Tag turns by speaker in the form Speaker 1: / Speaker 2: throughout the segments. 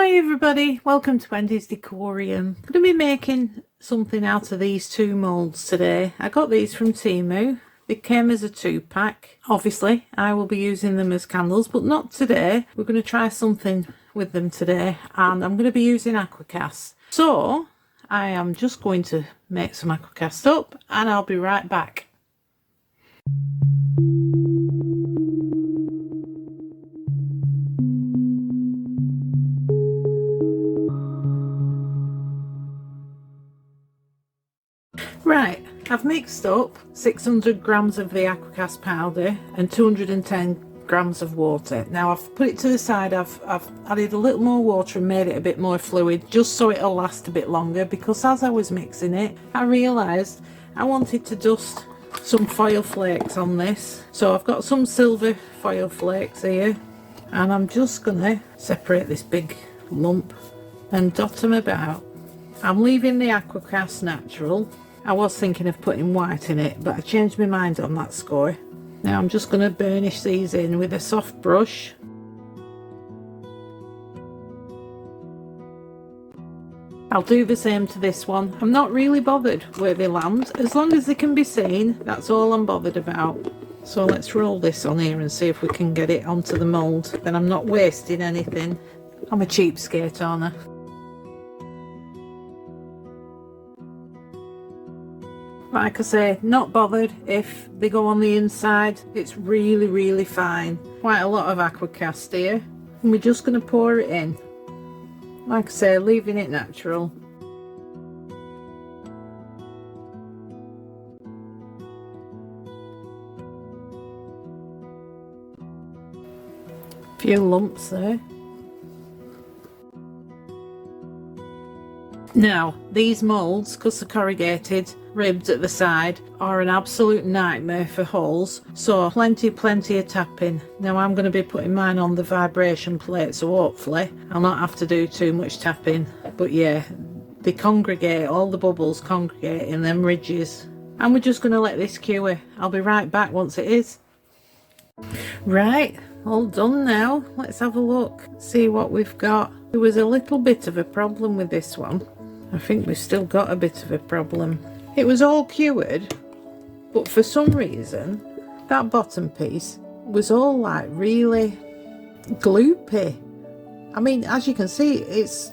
Speaker 1: Hi everybody, welcome to Wendy's Decorium. I'm going to be making something out of these two moulds today. I got these from Temu. They came as a 2-pack. Obviously, I will be using them as candles, but not today. We're going to try something with them today, and I'm going to be using aquacast. So, I am just going to make some aquacast up, and I'll be right back. Right, I've mixed up 600 grams of the aquacast powder and 210 grams of water. Now I've put it to the side. I've added a little more water and made it a bit more fluid just so it'll last a bit longer, because as I was mixing it I realised I wanted to dust some foil flakes on this. So I've got some silver foil flakes here, and I'm just gonna separate this big lump and dot them about. I'm leaving the aquacast natural. I was thinking of putting white in it, but I changed my mind on that score. Now I'm just going to burnish these in with a soft brush. I'll do the same to this one. I'm not really bothered where they land. As long as they can be seen, that's all I'm bothered about. So let's roll this on here and see if we can get it onto the mould. Then I'm not wasting anything. I'm a cheapskate, aren't I? Like I say, not bothered if they go on the inside. It's really fine. Quite a lot of aquacast here, and we're just going to pour it in. Like I say, leaving it natural. A few lumps there. Now, these moulds, because they're corrugated, ribbed at the side, are an absolute nightmare for holes, so plenty of tapping. Now I'm going to be putting mine on the vibration plate, so hopefully I'll not have to do too much tapping. But yeah, they congregate, all the bubbles congregate in them ridges. And we're just going to let this cure. I'll be right back once it is. Right, all done now. Let's have a look, see what we've got. There was a little bit of a problem with this one. I think we've still got a bit of a problem. It was all cured, but for some reason that bottom piece was all like really gloopy. I mean, as you can see, it's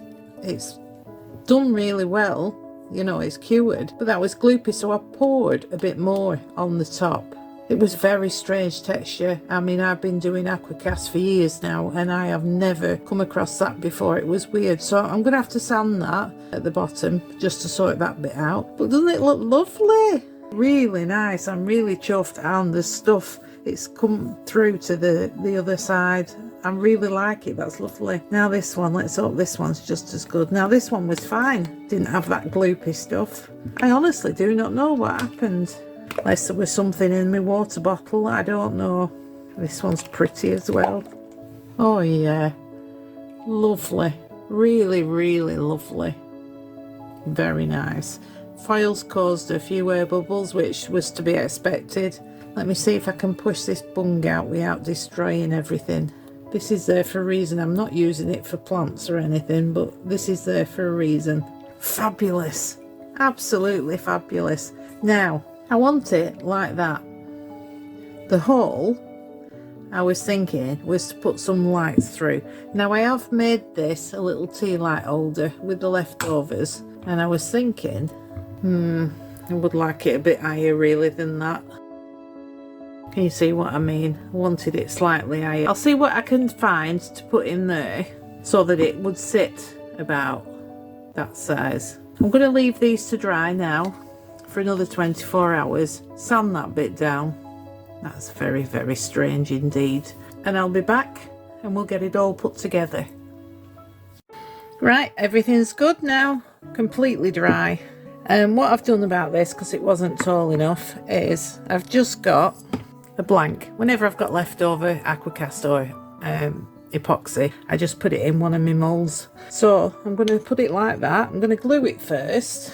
Speaker 1: done really well, you know, it's cured, but that was gloopy, so I poured a bit more on the top. It was very strange texture. I mean, I've been doing aquacast for years now and I have never come across that before. It was weird, so I'm gonna have to sand that at the bottom just to sort that bit out. But doesn't it look lovely? Really nice. I'm really chuffed, and the stuff, it's come through to the other side. I really like it. That's lovely. Now this one, let's hope this one's just as good. Now this one was fine, didn't have that gloopy stuff. I honestly do not know what happened. Unless there was something in my water bottle, I don't know. This one's pretty as well. Oh yeah, lovely. Really lovely. Very nice. Foil's caused a few air bubbles, which was to be expected. Let me see if I can push this bung out without destroying everything. This is there for a reason. I'm not using it for plants or anything, but this is there for a reason. Fabulous. Absolutely fabulous. Now, I want it like that. The hole, I was thinking, was to put some lights through. Now I have made this a little tea light holder with the leftovers, and I was thinking, I would like it a bit higher really than that. Can you see what I mean? I wanted it slightly higher. I'll see what I can find to put in there so that it would sit about that size. I'm going to leave these to dry now for another 24 hours. Sand that bit down. That's very strange indeed. And I'll be back and we'll get it all put together. Right, everything's good now. Completely dry. And what I've done about this, because it wasn't tall enough, is I've just got a blank. Whenever I've got leftover aquacast or epoxy, I just put it in one of my moulds. So I'm going to put it like that. I'm going to glue it first.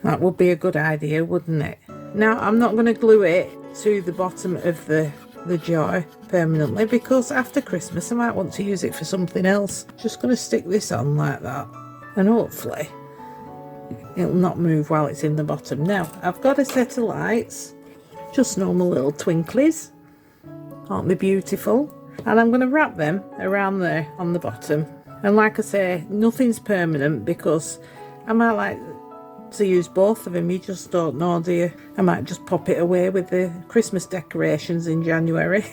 Speaker 1: That would be a good idea, wouldn't it? Now I'm not going to glue it to the bottom of the the joy permanently, because after Christmas I might want to use it for something else. Just going to stick this on like that, and hopefully it'll not move while it's in the bottom. Now I've got a set of lights, just normal little twinklies. Aren't they beautiful? And I'm going to wrap them around there on the bottom. And like I say, nothing's permanent, because I might like to use both of them. You just don't know, do you? I might just pop it away with the Christmas decorations in January.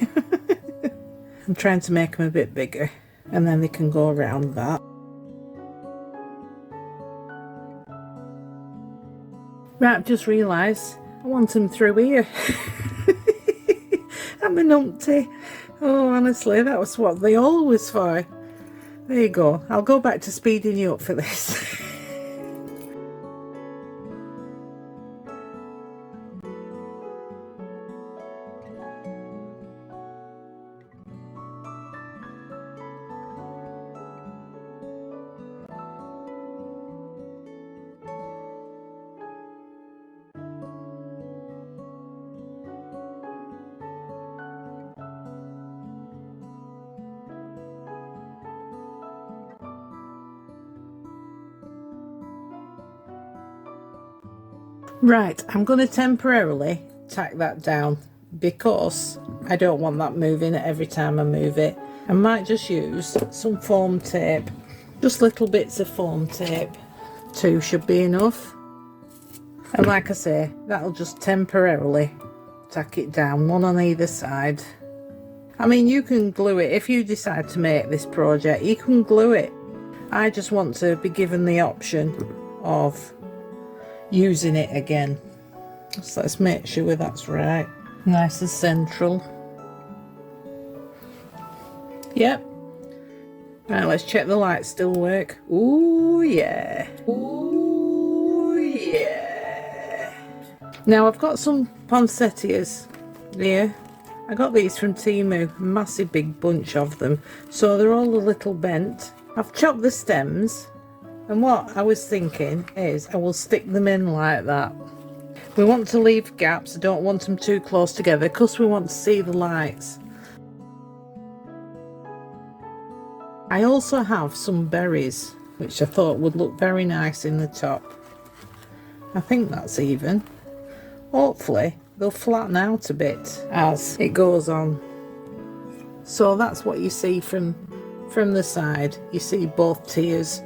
Speaker 1: I'm trying to make them a bit bigger, and then they can go around that. Right, I've just realised I want them through here. I'm a numpty. Oh, honestly, that was what they always for. There you go. I'll go back to speeding you up for this. Right, I'm going to temporarily tack that down, because I don't want that moving every time I move it. I might just use some foam tape, just little bits of foam tape. 2 should be enough. And like I say, that'll just temporarily tack it down, 1 on either side. I mean, you can glue it if you decide to make this project, you can glue it. I just want to be given the option of using it again. So let's make sure that's right, nice and central. Yep. Right, let's check the lights still work. Ooh yeah, ooh yeah. Now I've got some poinsettias here. I got these from Temu, massive big bunch of them, so they're all a little bent. I've chopped the stems, and what I was thinking is I will stick them in like that. We want to leave gaps, I don't want them too close together, because we want to see the lights. I also have some berries, which I thought would look very nice in the top. I think that's even. Hopefully they'll flatten out a bit as it goes on. So that's what you see from the side. You see both tiers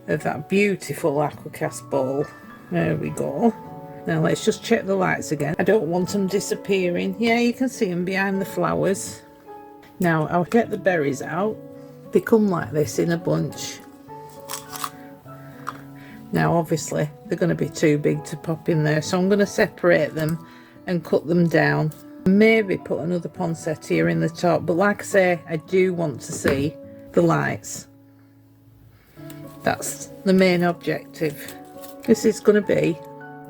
Speaker 1: of that beautiful aquacast bowl. There we go. Now let's just check the lights again. I don't want them disappearing. Yeah, you can see them behind the flowers. Now I'll get the berries out. They come like this in a bunch. Now obviously they're going to be too big to pop in there, so I'm going to separate them and cut them down. Maybe put another poinsettia in the top, but like I say, I do want to see the lights. That's the main objective. This is going to be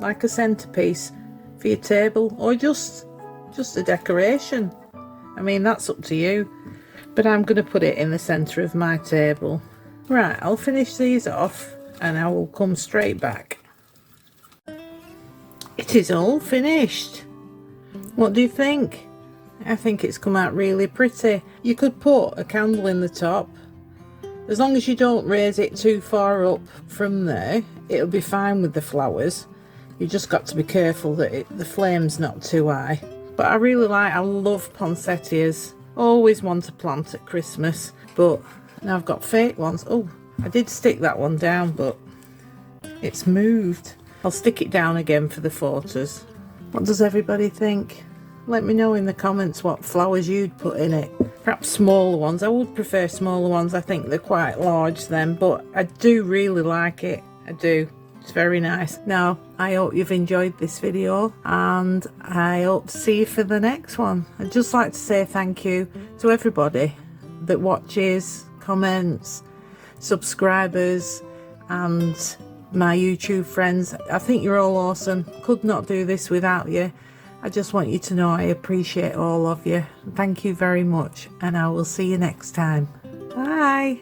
Speaker 1: like a centerpiece for your table, or just a decoration. I mean, that's up to you, but I'm going to put it in the center of my table. Right, I'll finish these off and I will come straight back. It is all finished. What do you think? I think it's come out really pretty. You could put a candle in the top. As long as you don't raise it too far up from there, it'll be fine with the flowers. You just got to be careful that the flame's not too high. But I love poinsettias. Always want to plant at Christmas, but now I've got fake ones. Oh, I did stick that one down, but it's moved. I'll stick it down again for the photos. What does everybody think? Let me know in the comments what flowers you'd put in it. Perhaps smaller ones. I would prefer smaller ones. I think they're quite large then, but I do really like it. I do. It's very nice. Now, I hope you've enjoyed this video, and I hope to see you for the next one. I'd just like to say thank you to everybody that watches, comments, subscribers, and my YouTube friends. I think you're all awesome. Could not do this without you. I just want you to know I appreciate all of you. Thank you very much, and I will see you next time. Bye.